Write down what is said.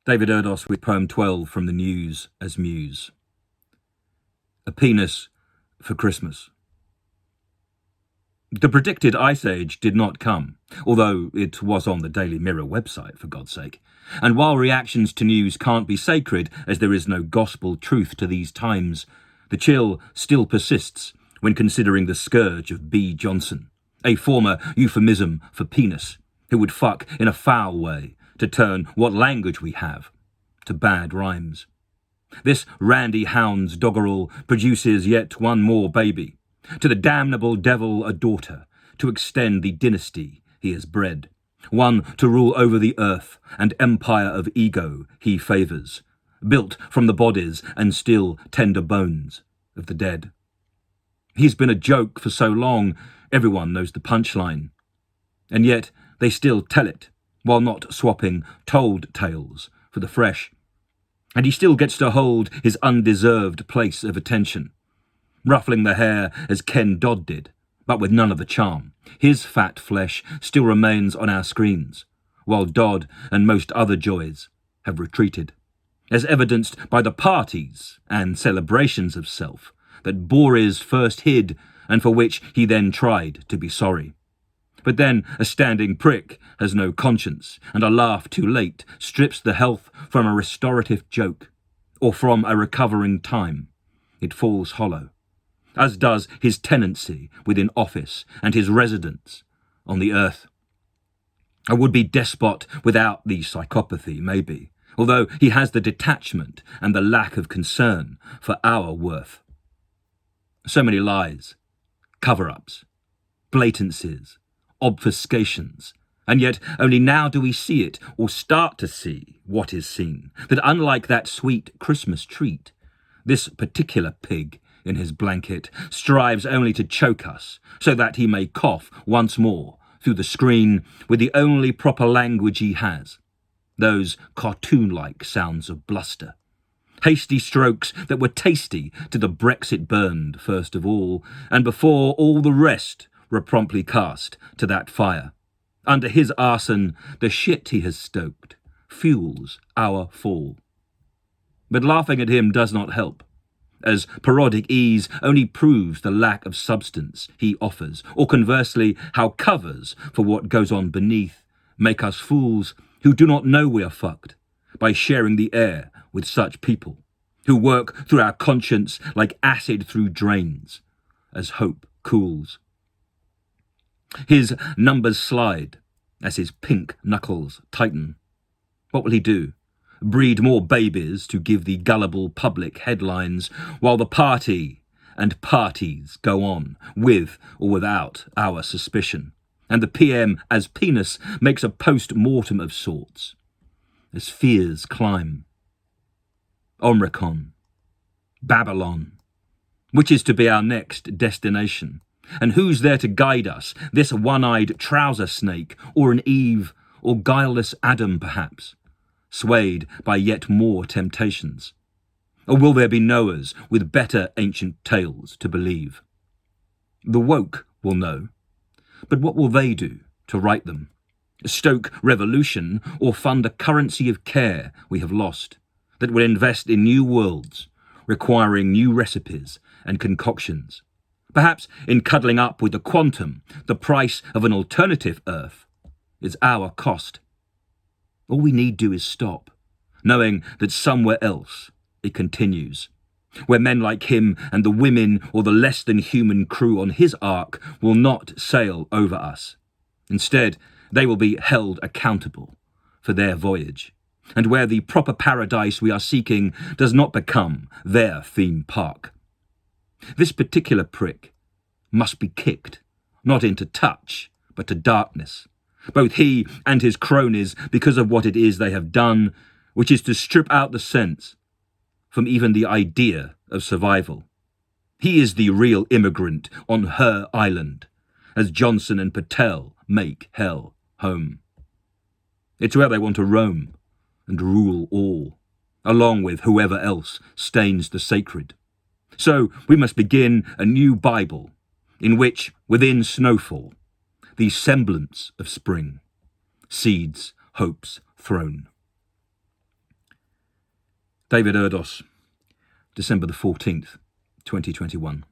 David Erdos with poem 12 from the News as Muse. A penis for Christmas. The predicted ice age did not come, although it was on the Daily Mirror website, for God's sake. And while reactions to news can't be sacred, as there is no gospel truth to these times, the chill still persists when considering the scourge of B. Johnson, a former euphemism for penis, who would fuck in a foul way to turn what language we have to bad rhymes. This randy hound's doggerel produces yet one more baby, to the damnable devil a daughter, to extend the dynasty he has bred, one to rule over the earth and empire of ego he favours, built from the bodies and still tender bones of the dead. He's been a joke for so long, everyone knows the punchline, and yet they still tell it, while not swapping told tales for the fresh. And he still gets to hold his undeserved place of attention, ruffling the hair as Ken Dodd did, but with none of the charm. His fat flesh still remains on our screens, while Dodd and most other joys have retreated, as evidenced by the parties and celebrations of self that Boris first hid and for which he then tried to be sorry. But then a standing prick has no conscience, and a laugh too late strips the health from a restorative joke, or from a recovering time. It falls hollow, as does his tenancy within office and his residence on the earth. A would-be despot without the psychopathy, maybe, although he has the detachment and the lack of concern for our worth. So many lies, cover-ups, blatancies, obfuscations, and yet only now do we see it, or start to see what is seen, that unlike that sweet Christmas treat, this particular pig in his blanket strives only to choke us, so that he may cough once more through the screen with the only proper language he has, those cartoon-like sounds of bluster. Hasty strokes that were tasty to the Brexit burned first of all, and before all the rest were promptly cast to that fire. Under his arson, the shit he has stoked fuels our fall. But laughing at him does not help, as parodic ease only proves the lack of substance he offers, or conversely, how covers for what goes on beneath make us fools who do not know we are fucked by sharing the air with such people, who work through our conscience like acid through drains, as hope cools. His numbers slide as his pink knuckles tighten. What will he do? Breed more babies to give the gullible public headlines while the party and parties go on, with or without our suspicion, and the PM as penis makes a post-mortem of sorts, as fears climb. Omricon, Babylon, which is to be our next destination? And who's there to guide us, this one-eyed trouser snake, or an Eve, or guileless Adam perhaps, swayed by yet more temptations? Or will there be Noahs with better ancient tales to believe? The woke will know, but what will they do to right them? Stoke revolution, or fund a currency of care we have lost, that will invest in new worlds, requiring new recipes and concoctions? Perhaps in cuddling up with the quantum, the price of an alternative Earth is our cost. All we need do is stop, knowing that somewhere else it continues, where men like him and the women or the less than human crew on his ark will not sail over us. Instead, they will be held accountable for their voyage, and where the proper paradise we are seeking does not become their theme park. This particular prick must be kicked, not into touch, but to darkness, both he and his cronies, because of what it is they have done, which is to strip out the sense from even the idea of survival. He is the real immigrant on her island, as Johnson and Patel make hell home. It's where they want to roam and rule all, along with whoever else stains the sacred. So we must begin a new Bible, in which, within snowfall, the semblance of spring, seeds hopes thrown. David Erdos, December the 14th, 2021.